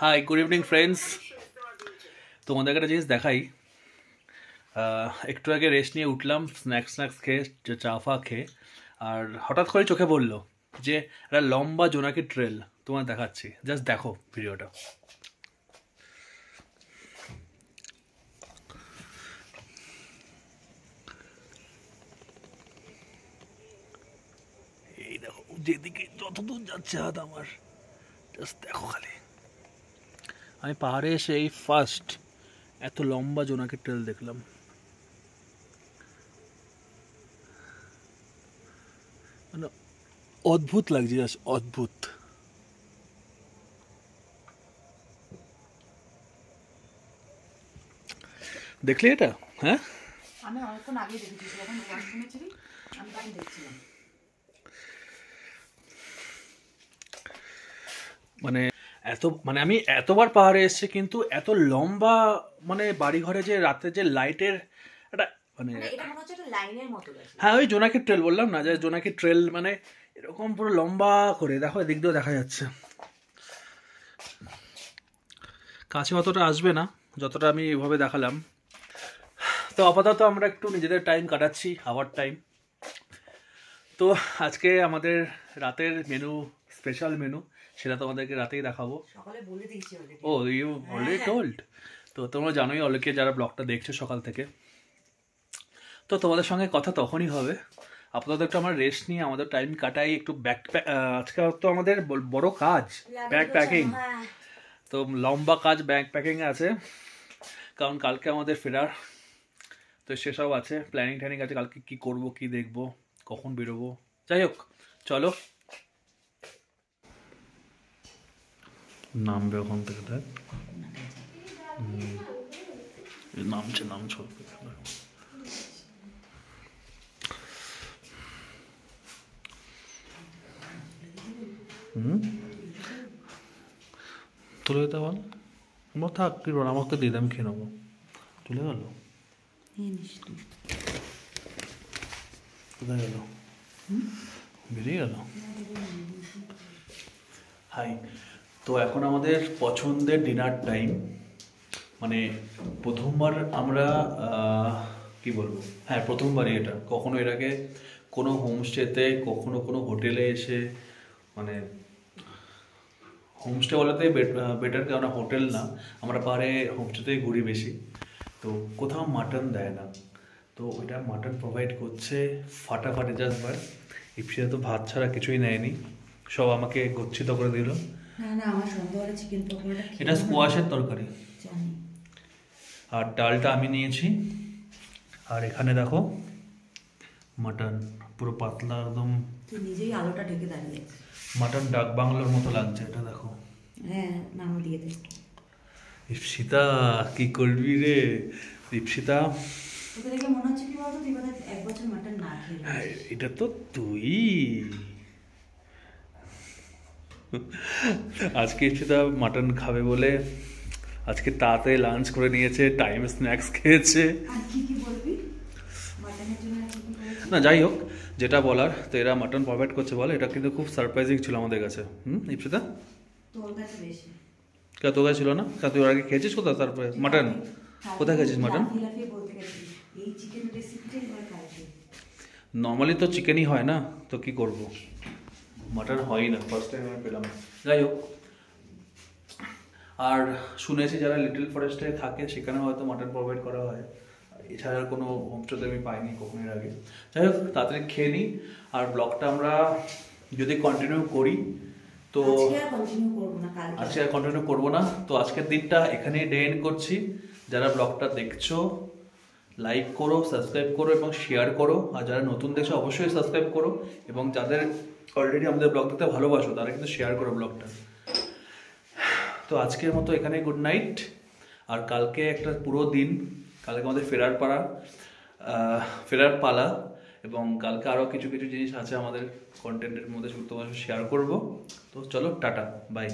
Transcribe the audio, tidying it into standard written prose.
High, good evening friends. তোমাদের একটা জিনিস দেখাই। একটু আগে রেস্ট নিয়ে উঠলাম, স্ন্যাক্স খেয়ে, চা ফা খেয়ে, আর হঠাৎ করে চোখে পড়লো যে একটা লম্বা জোনাকি ট্রেল। তোমার দেখাচ্ছি, জাস্ট দেখো ভিডিওটা। এই দেখো, যেদিকে যতদূর যাচ্ছে হাত আমার, জাস্ট দেখো খালি। আমি পাহাড়ে এসে এই ফার্স্ট এত লম্বা জোনাকি ট্রেল দেখলাম। মানে অদ্ভুত লাগছে, জাস্ট অদ্ভুত। দেখলে এটা? হ্যাঁ, আমি অনেকক্ষণ আগে দেখেছি, যখন ওয়াশরুমে ছিলি আমি তখন দেখছিলাম। মানে আমি এতবার পাহাড়ে এসেছি, কিন্তু এত লম্বা বাড়ি ঘরে যে রাতে যে লাইটের একটা এটা মনে হচ্ছে একটা লাইনের মতো লাগছে। হ্যাঁ, ওই জোনাকি ট্রেল বললাম না, যে জোনাকি ট্রেল এরকম পুরো লম্বা করে দেখো, এদিক দিয়েও দেখা যাচ্ছে। কাছে অতটা আসবে না যতটা আমি এভাবে দেখালাম। তো আপাতত আমরা একটু নিজেদের টাইম কাটাচ্ছি, আওয়ার টাইম। তো আজকে আমাদের রাতের মেনু, স্পেশাল মেনু, সেটা তোমাদেরকে রাতেই দেখাবো। সকালে বলে দিয়েছি already. Oh, you already told. তো তোমরা জানোই অলরেডি, যারা ব্লগটা দেখছো সকাল থেকে। তো তোমাদের সঙ্গে কথা তখনই হবে। আপাতত একটু আমরা রেস্ট নিয়ে আমাদের টাইম কাটাই, একটু আজকে তো আমাদের বড় কাজ, ব্যাগ প্যাকিং। তো লম্বা কাজ ব্যাগ প্যাকিং আছে, কারণ কালকে আমাদের ফেরার। তো সেসব আছে, প্ল্যানিং ট্যানিং আছে, কালকে কি করব, কি দেখব, কখন বেরোবো। যাই হোক, চলো। নামবে ওখান থেকে, দেখ নামছে। তুলে দিতে বল, আমার থাক, কি বল, আমাকে দিয়ে দাম খেয়ে নেবো। তুলে গেল, কোথায় গেল, বেরিয়ে গেল। হাই, তো এখন আমাদের পছন্দের ডিনার টাইম। প্রথমবার আমরা কি বলবো, হ্যাঁ প্রথমবারই এটা। কখনো এর আগে কোনো হোমস্টেতে, কখনো কোনো হোটেলে এসে, হোমস্টে বলাতেই বেটার, কারণ হোটেল না, আমরা পাহাড়ে হোমস্টেতেই ঘুরি বেশি। তো কোথাও মাটন দেয় না, তো ওইটা মাটন প্রোভাইড করছে ফাটাফাটি। জাস্ট বার ইপসিতে তো ভাত ছাড়া কিছুই নেয়নি, সব আমাকে গচ্ছিত করে দিল। না আমার সন্ধ্যাবেলা চিকেন পকোড়াটা, এটা স্কোয়াশের তরকারি, জানি। আর ডালটা আমি নিয়েছি। আর এখানে দেখো মাটন, পুরো পাতলা একদম। তুই নিজেই আলোটা ঢেকে দাঁড়িয়ে। মাটন ডাক বাংলোর মতো লাগছে এটা, দেখো। হ্যাঁ, নাম দিয়ে দে। ইপসিতা কি করবি রে, ইপসিতা? তোকে দেখে মনে হচ্ছে কি বলতো, তুই বোধহয় 1 বছর মাটন না খেয়ে। এটা তো তুই। আজকে ইপসিতা মাটন খাবে বলে আজকে তাড়াতাড়ি লাঞ্চ করে নিয়েছে, টাইম স্ন্যাক্স খেয়েছে। আর কি বলবি মাটনের জন্য? না যাই হোক, যেটা বলার, তো এরা মাটন প্রোভাইড করছে বলে, এটা কিন্তু খুব সারপ্রাইজিং ছিল আমাদের কাছে। ইপসিতা, তোর কাছে বেশি। কে তোর কাছে ছিল না? তুই ওর আগে খেয়েছিস কোথাও সারপ্রাইজ মাটন? কোথায় খেয়েছিস মাটন? নর্মালি তো চিকেনই হয় না, তো কি করব, মাটন হয় না, ফার্স্ট টাইম আমি পেলাম। যাই হোক, আর শুনেছি যারা লিটল ফরেস্টে থাকে সেখানে হয়তো মাটন প্রোভাইড করা হয়, এছাড়া কোনো হোমস্টেতে আমি পাইনি কখনো এর আগে। যাই হোক, তাড়াতাড়ি খেয়ে নিই। আর ব্লগটা আমরা যদি কন্টিনিউ করি, তো আজকে আর কন্টিনিউ করবো না। তো আজকের দিনটা এখানেই ডে এন্ড করছি। যারা ব্লগটা দেখছো, লাইক করো, সাবস্ক্রাইব করো এবং শেয়ার করো। আর যারা নতুন দেখছো অবশ্যই সাবস্ক্রাইব করো, এবং যাদের অলরেডি আমাদের ব্লগ দেখতে ভালোবাসো তারা কিন্তু শেয়ার করো ব্লগটা। তো আজকের মতো এখানে গুড নাইট। আর কালকে একটা পুরো দিন, কালকে আমাদের ফেরার পালা, এবং কালকে আরও কিছু জিনিস আছে আমাদের কন্টেন্টের মধ্যে, তোমার শেয়ার করবো। তো চলো, টাটা, বাই।